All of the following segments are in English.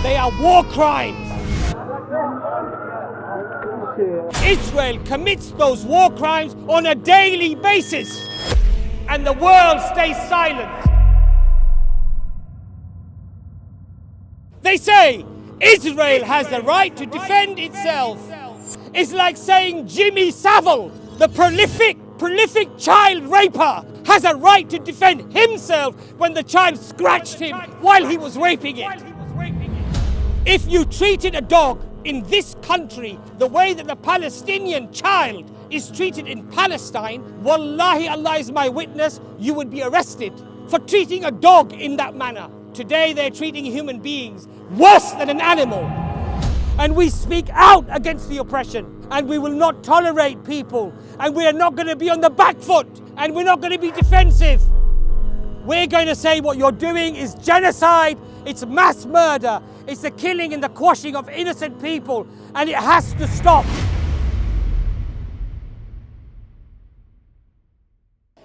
They are war crimes. Israel commits those war crimes on a daily basis, and the world stays silent. They say Israel has the right to defend itself. It's like saying Jimmy Savile, the prolific child raper, has a right to defend himself when the child scratched him while he was raping it. If you treated a dog in this country the way that the Palestinian child is treated in Palestine, wallahi, Allah is my witness, you would be arrested for treating a dog in that manner. Today they're treating human beings worse than an animal. And we speak out against the oppression, and we will not tolerate people, and we are not going to be on the back foot, and we're not going to be defensive. We're going to say what you're doing is genocide, it's mass murder, it's the killing and the quashing of innocent people, and it has to stop.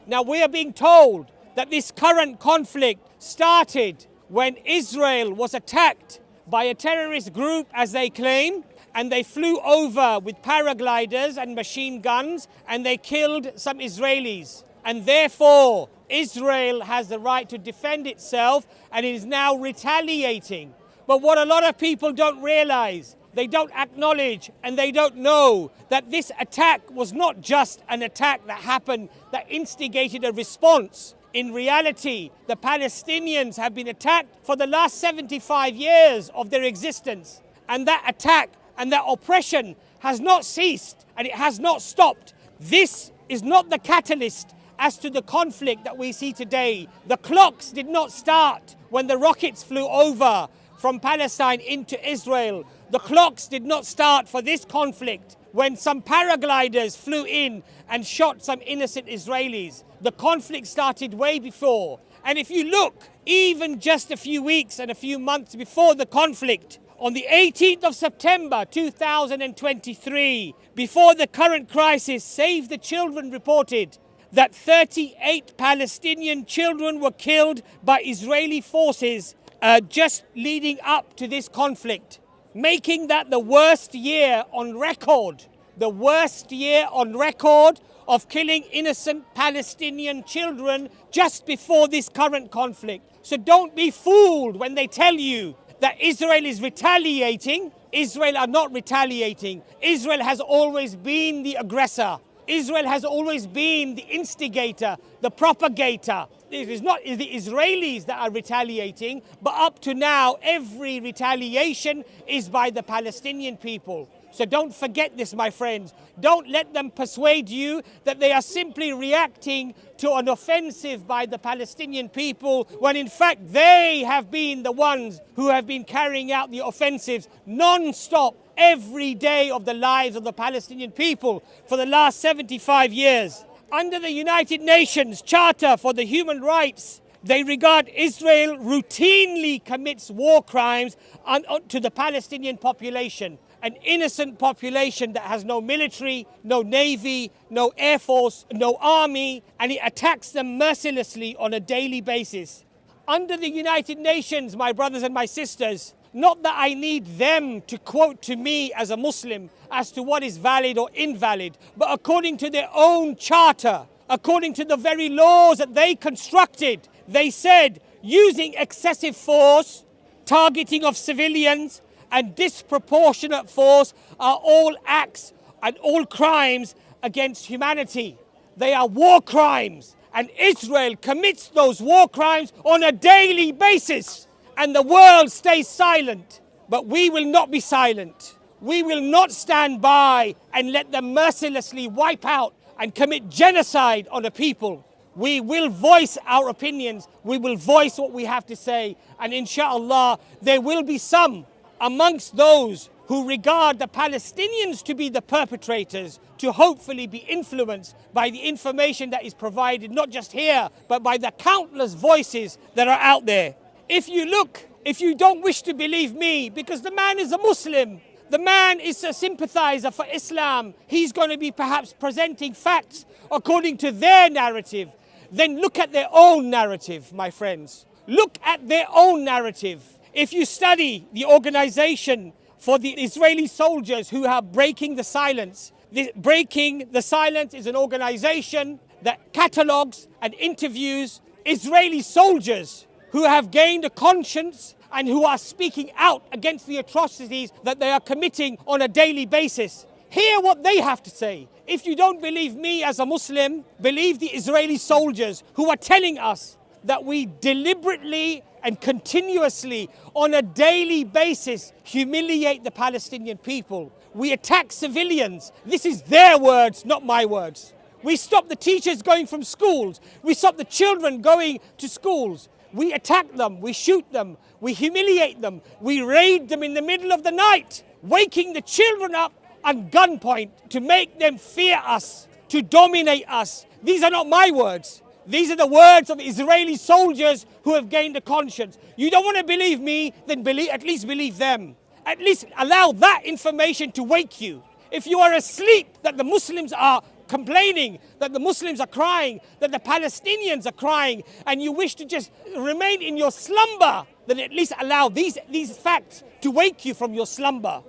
Now we are being told that this current conflict started when Israel was attacked by a terrorist group, as they claim, and they flew over with paragliders and machine guns, and they killed some Israelis. And therefore, Israel has the right to defend itself, and it is now retaliating. But what a lot of people don't realize, they don't acknowledge, and they don't know that this attack was not just an attack that happened, that instigated a response. In reality, the Palestinians have been attacked for the last 75 years of their existence. And that attack and that oppression has not ceased, and it has not stopped. This is not the catalyst as to the conflict that we see today. The clocks did not start when the rockets flew over from Palestine into Israel. The clocks did not start for this conflict when some paragliders flew in and shot some innocent Israelis. The conflict started way before. And if you look, even just a few weeks and a few months before the conflict, on the 18th of September 2023, before the current crisis, Save the Children reported that 38 Palestinian children were killed by Israeli forces just leading up to this conflict, making that the worst year on record, of killing innocent Palestinian children just before this current conflict. So don't be fooled when they tell you that Israel is retaliating. Israel are not retaliating. Israel has always been the aggressor. Israel has always been the instigator, the propagator. It is not the Israelis that are retaliating, but up to now, every retaliation is by the Palestinian people. So don't forget this, my friends. Don't let them persuade you that they are simply reacting to an offensive by the Palestinian people, when in fact they have been the ones who have been carrying out the offensives non-stop every day of the lives of the Palestinian people for the last 75 years. Under the United Nations Charter for the Human Rights, they regard Israel routinely commits war crimes to the Palestinian population, an innocent population that has no military, no navy, no air force, no army, and it attacks them mercilessly on a daily basis. Under the United Nations, my brothers and my sisters, not that I need them to quote to me as a Muslim as to what is valid or invalid, but according to their own charter, according to the very laws that they constructed, they said using excessive force, targeting of civilians, and disproportionate force are all acts and all crimes against humanity. They are war crimes, and Israel commits those war crimes on a daily basis, and the world stays silent. But we will not be silent. We will not stand by and let them mercilessly wipe out and commit genocide on a people. We will voice our opinions. We will voice what we have to say. And inshallah, there will be some amongst those who regard the Palestinians to be the perpetrators to hopefully be influenced by the information that is provided, not just here, but by the countless voices that are out there. If you look, if you don't wish to believe me, because the man is a Muslim, the man is a sympathizer for Islam, he's going to be perhaps presenting facts according to their narrative, then look at their own narrative, my friends. Look at their own narrative. If you study the organization for the Israeli soldiers who are breaking the silence, Breaking the Silence is an organization that catalogues and interviews Israeli soldiers who have gained a conscience and who are speaking out against the atrocities that they are committing on a daily basis. Hear what they have to say. If you don't believe me as a Muslim, believe the Israeli soldiers who are telling us that we deliberately and continuously on a daily basis humiliate the Palestinian people. We attack civilians. This is their words, not my words. We stop the teachers going from schools. We stop the children going to schools. We attack them, we shoot them, we humiliate them, we raid them in the middle of the night, waking the children up at gunpoint to make them fear us, to dominate us. These are not my words. These are the words of Israeli soldiers who have gained a conscience. You don't want to believe me, then at least believe them. At least allow that information to wake you. If you are asleep that the Muslims are complaining, that the Muslims are crying, that the Palestinians are crying, and you wish to just remain in your slumber, then at least allow these facts to wake you from your slumber.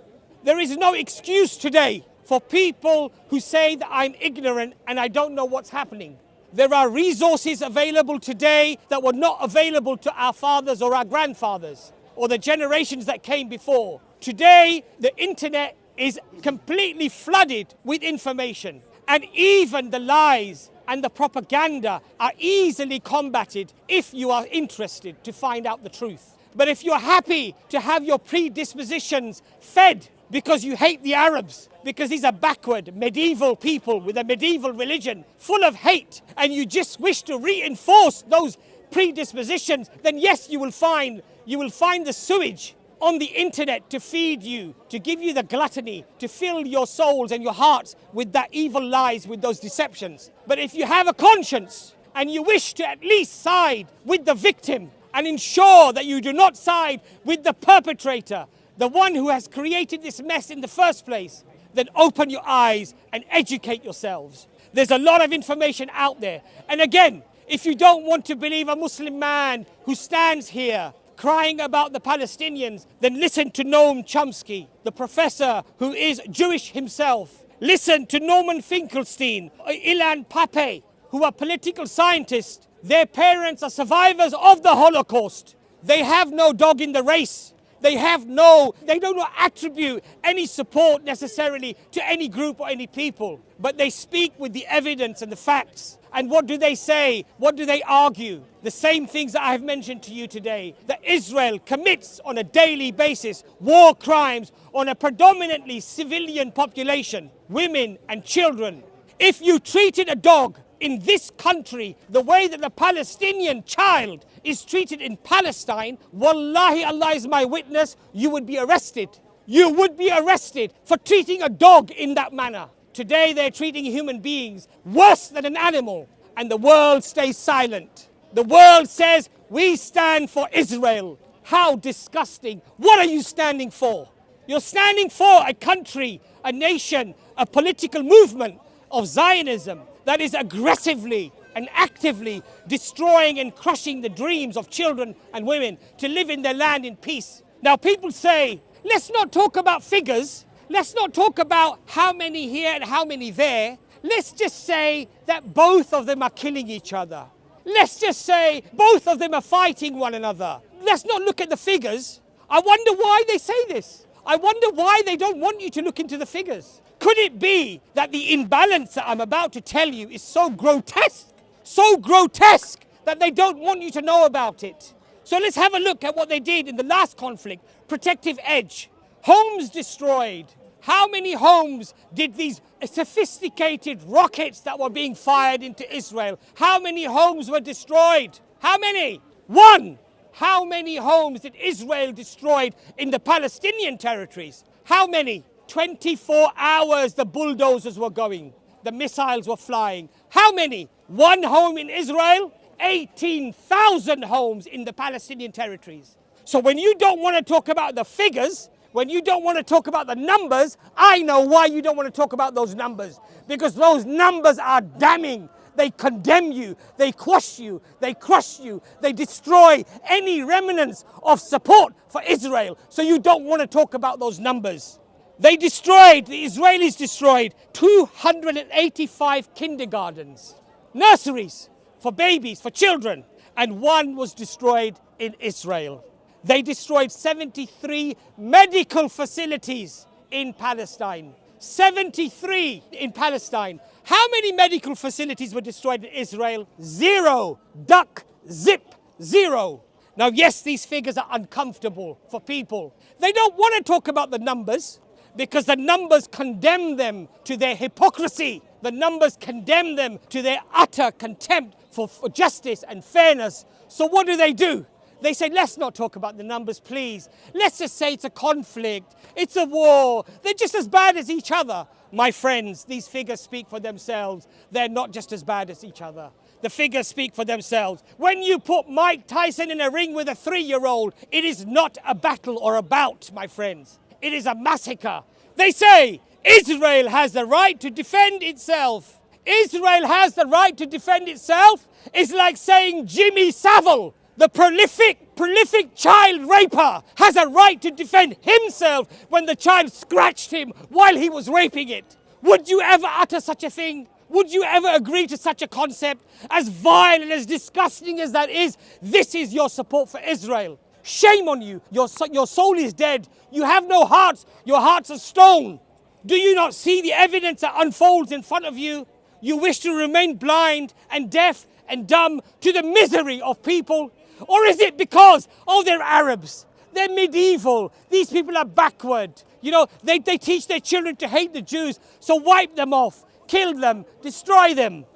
There is no excuse today for people who say that I'm ignorant and I don't know what's happening. There are resources available today that were not available to our fathers or our grandfathers or the generations that came before. Today, the internet is completely flooded with information, and even the lies and the propaganda are easily combated if you are interested to find out the truth. But if you're happy to have your predispositions fed because you hate the Arabs, because these are backward, medieval people with a medieval religion full of hate, and you just wish to reinforce those predispositions, then yes, you will find the sewage on the internet to feed you, to give you the gluttony, to fill your souls and your hearts with that evil lies, with those deceptions. But if you have a conscience and you wish to at least side with the victim and ensure that you do not side with the perpetrator, the one who has created this mess in the first place, then open your eyes and educate yourselves. There's a lot of information out there. And again, if you don't want to believe a Muslim man who stands here crying about the Palestinians, then listen to Noam Chomsky, the professor who is Jewish himself. Listen to Norman Finkelstein, Ilan Pappé, who are political scientists. Their parents are survivors of the Holocaust. They have no dog in the race. They don't attribute any support necessarily to any group or any people, but they speak with the evidence and the facts. And what do they say? What do they argue? The same things that I have mentioned to you today, that Israel commits on a daily basis war crimes on a predominantly civilian population, women and children. If you treated a dog in this country the way that the Palestinian child is treated in Palestine, wallahi, Allah is my witness, you would be arrested. You would be arrested for treating a dog in that manner. Today they're treating human beings worse than an animal, and the world stays silent. The world says, we stand for Israel. How disgusting. What are you standing for? You're standing for a country, a nation, a political movement of Zionism that is aggressively and actively destroying and crushing the dreams of children and women to live in their land in peace. Now people say, let's not talk about figures. Let's not talk about how many here and how many there. Let's just say that both of them are killing each other. Let's just say both of them are fighting one another. Let's not look at the figures. I wonder why they say this. I wonder why they don't want you to look into the figures. Could it be that the imbalance that I'm about to tell you is so grotesque that they don't want you to know about it? So let's have a look at what they did in the last conflict. Protective edge. Homes destroyed. How many homes did these sophisticated rockets that were being fired into Israel, how many homes were destroyed? How many? One. How many homes did Israel destroy in the Palestinian territories? How many? 24 hours the bulldozers were going. The missiles were flying. How many? One home in Israel, 18,000 homes in the Palestinian territories. So when you don't want to talk about the figures, when you don't want to talk about the numbers, I know why you don't want to talk about those numbers. Because those numbers are damning. They condemn you, they quash you, they crush you, they destroy any remnants of support for Israel. So you don't want to talk about those numbers. The Israelis destroyed 285 kindergartens, nurseries for babies, for children, and one was destroyed in Israel. They destroyed 73 medical facilities in Palestine. 73 in Palestine. How many medical facilities were destroyed in Israel? 0. Duck, zip, 0. Now, yes, these figures are uncomfortable for people. They don't want to talk about the numbers because the numbers condemn them to their hypocrisy. The numbers condemn them to their utter contempt for justice and fairness. So what do? They say, let's not talk about the numbers, please. Let's just say it's a conflict. It's a war. They're just as bad as each other. My friends, these figures speak for themselves. They're not just as bad as each other. The figures speak for themselves. When you put Mike Tyson in a ring with a 3-year-old, it is not a battle or a bout, my friends. It is a massacre. They say Israel has the right to defend itself. Israel has the right to defend itself. It's like saying Jimmy Savile, the prolific child raper, has a right to defend himself when the child scratched him while he was raping it. Would you ever utter such a thing? Would you ever agree to such a concept? As vile and as disgusting as that is, this is your support for Israel. Shame on you. Your soul is dead. You have no hearts. Your hearts are stone. Do you not see the evidence that unfolds in front of you? You wish to remain blind and deaf and dumb to the misery of people? Or is it because, they're Arabs, they're medieval, these people are backward. You know, they teach their children to hate the Jews, so wipe them off, kill them, destroy them.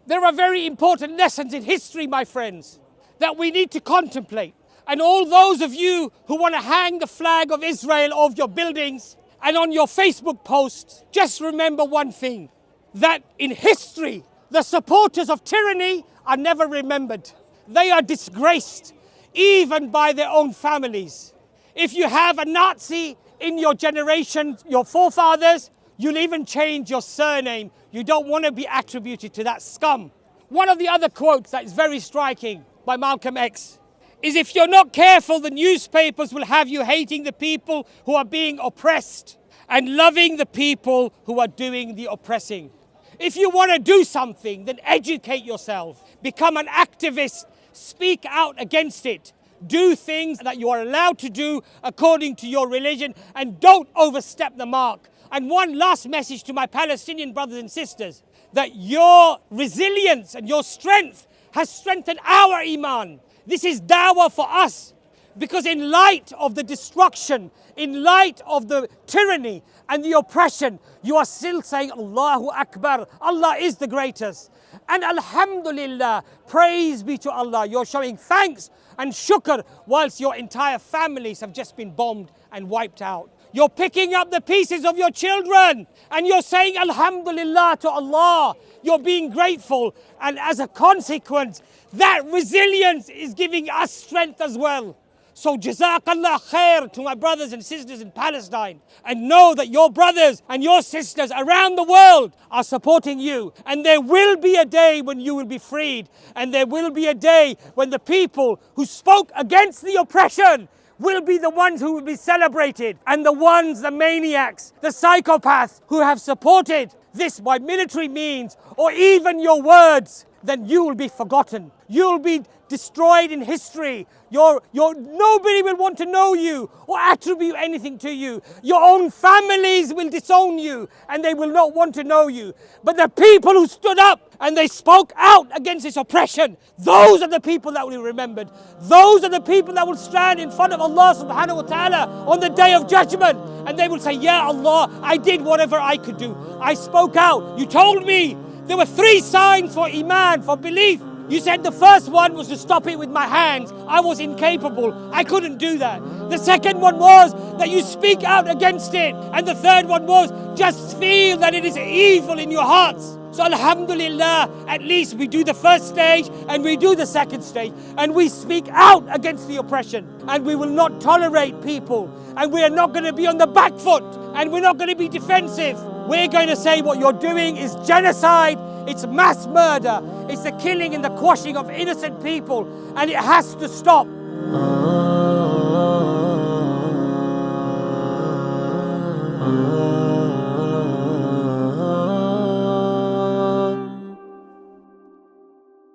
There are very important lessons in history, my friends, that we need to contemplate. And all those of you who want to hang the flag of Israel off your buildings and on your Facebook posts, just remember one thing, that in history, the supporters of tyranny are never remembered. They are disgraced, even by their own families. If you have a Nazi in your generation, your forefathers, you'll even change your surname. You don't want to be attributed to that scum. One of the other quotes that is very striking by Malcolm X is, if you're not careful, the newspapers will have you hating the people who are being oppressed and loving the people who are doing the oppressing. If you want to do something, then educate yourself. Become an activist. Speak out against it. Do things that you are allowed to do according to your religion, and don't overstep the mark. And one last message to my Palestinian brothers and sisters, that your resilience and your strength has strengthened our iman. This is dawah for us, because in light of the destruction, in light of the tyranny and the oppression, you are still saying Allahu Akbar. Allah is the greatest. And Alhamdulillah, praise be to Allah. You're showing thanks and shukr whilst your entire families have just been bombed and wiped out. You're picking up the pieces of your children and you're saying Alhamdulillah to Allah. You're being grateful, and as a consequence, that resilience is giving us strength as well. So Jazakallah khair to my brothers and sisters in Palestine, and know that your brothers and your sisters around the world are supporting you, and there will be a day when you will be freed, and there will be a day when the people who spoke against the oppression will be the ones who will be celebrated, and the maniacs, the psychopaths who have supported this by military means or even your words, then you will be forgotten. You'll be destroyed in history. Nobody will want to know you or attribute anything to you. Your own families will disown you and they will not want to know you. But the people who stood up and they spoke out against this oppression, those are the people that will be remembered. Those are the people that will stand in front of Allah subhanahu wa ta'ala on the day of judgment, and they will say, Ya Allah, I did whatever I could do. I spoke out. You told me there were 3 signs for iman, for belief. You said the first one was to stop it with my hands. I was incapable. I couldn't do that. The second one was that you speak out against it. And the third one was just feel that it is evil in your hearts. So Alhamdulillah, at least we do the first stage and we do the second stage. And we speak out against the oppression. And we will not tolerate people. And we are not going to be on the back foot. And we're not going to be defensive. We're going to say what you're doing is genocide. It's mass murder. It's the killing and the quashing of innocent people, and it has to stop.